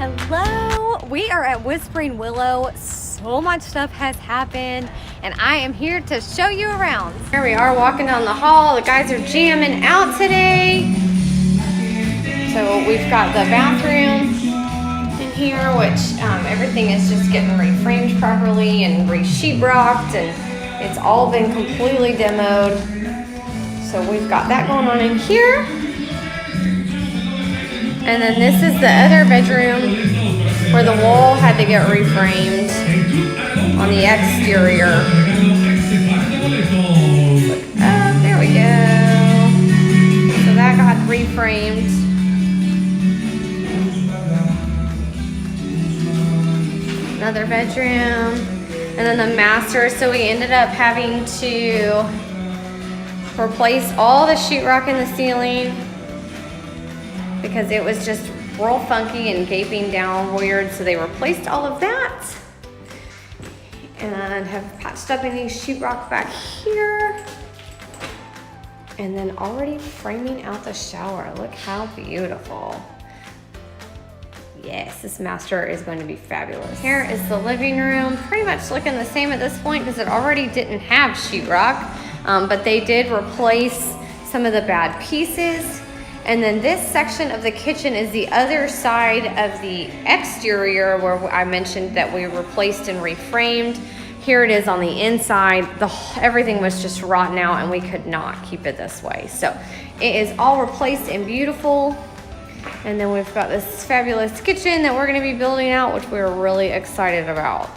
Hello, we are at Whispering Willow. So much stuff has happened and I am here to show you around. Here we are walking down the hall. The guys are jamming out today. So we've got the bathroom in here, which everything is just getting reframed properly and re-sheetrocked, and it's all been completely demoed. So we've got that going on in here. And then this is the other bedroom where the wall had to get reframed on the exterior. There we go. So that got reframed. Another bedroom. And then the master. So we ended up having to replace all the sheetrock in the ceiling, because it was just real funky and gaping down weird. So they replaced all of that and have patched up any sheetrock back here. And then already framing out the shower. Look how beautiful. Yes, this master is going to be fabulous. Here is the living room. Pretty much looking the same at this point because it already didn't have sheetrock, but they did replace some of the bad pieces. And then this section of the kitchen is the other side of the exterior where I mentioned that we replaced and reframed. Here it is on the inside. Everything was just rotten out and we could not keep it this way. So it is all replaced and beautiful. And then we've got this fabulous kitchen that we're gonna be building out, which we're really excited about.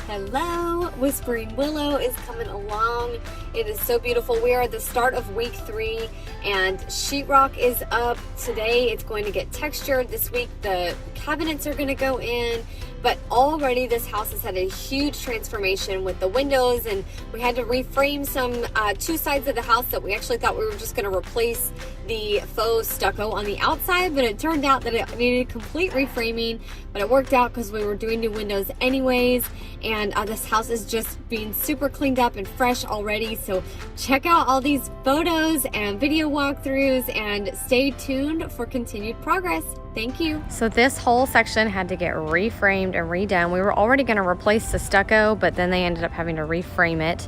Hello, Whispering Willow is coming along. It is so beautiful. We are at the start of week 3 and sheetrock is up. Today it's going to get textured. This week the cabinets are gonna go in. But already this house has had a huge transformation with the windows, and we had to reframe some two sides of the house that we actually thought we were just going to replace the faux stucco on the outside, but it turned out that it needed complete reframing, but it worked out because we were doing new windows anyways. And this house is just being super cleaned up and fresh already. So check out all these photos and video walkthroughs and stay tuned for continued progress. Thank you. So this whole section had to get reframed and redone. We were already going to replace the stucco, but then they ended up having to reframe it.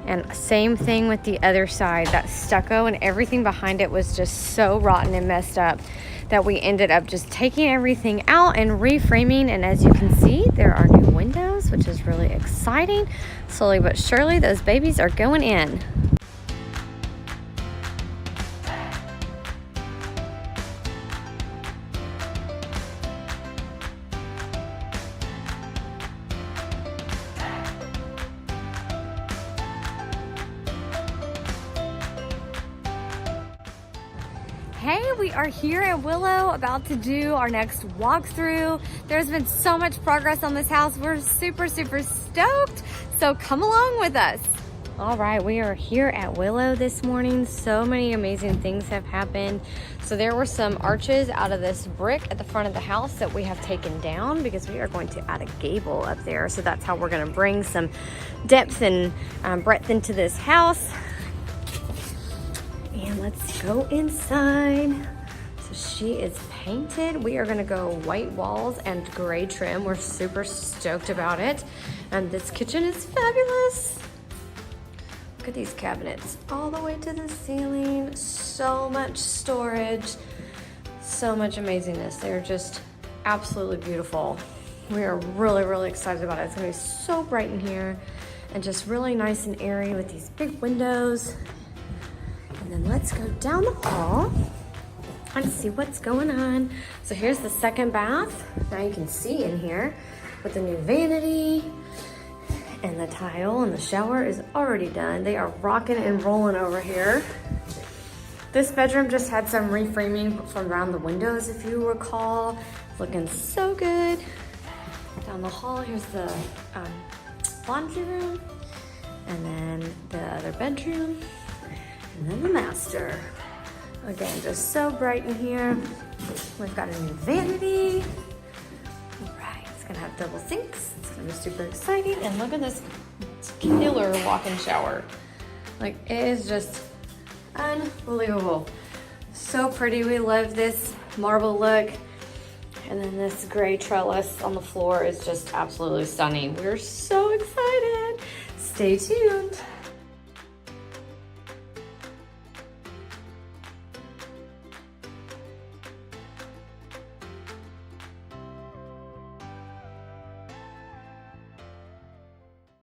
And same thing with the other side. That stucco and everything behind it was just so rotten and messed up that we ended up just taking everything out and reframing. And as you can see, there are new windows, which is really exciting. Slowly but surely, those babies are going in. Hey, we are here at Willow about to do our next walkthrough. There's been so much progress on this house. We're super stoked. So come along with us. All right, we are here at Willow this morning. So many amazing things have happened. So there were some arches out of this brick at the front of the house that we have taken down because we are going to add a gable up there. So that's how we're gonna bring some depth and breadth into this house. And let's go inside. So she is painted. We are gonna go white walls and gray trim. We're super stoked about it. And this kitchen is fabulous. Look at these cabinets all the way to the ceiling. So much storage, so much amazingness. They're just absolutely beautiful. We are really excited about it. It's gonna be so bright in here and just really nice and airy with these big windows. And then let's go down the hall and see what's going on. So here's the second bath. Now you can see in here with the new vanity and the tile, and the shower is already done. They are rocking and rolling over here. This bedroom just had some reframing from around the windows, if you recall. Looking so good. Down the hall, here's the laundry room, and then the other bedroom. And then the master. Again, just so bright in here. We've got a new vanity. All right, it's gonna have double sinks. It's gonna be super exciting. And look at this killer walk-in shower. Like, it is just unbelievable. So pretty. We love this marble look. And then this gray trellis on the floor is just absolutely stunning. We're so excited. Stay tuned.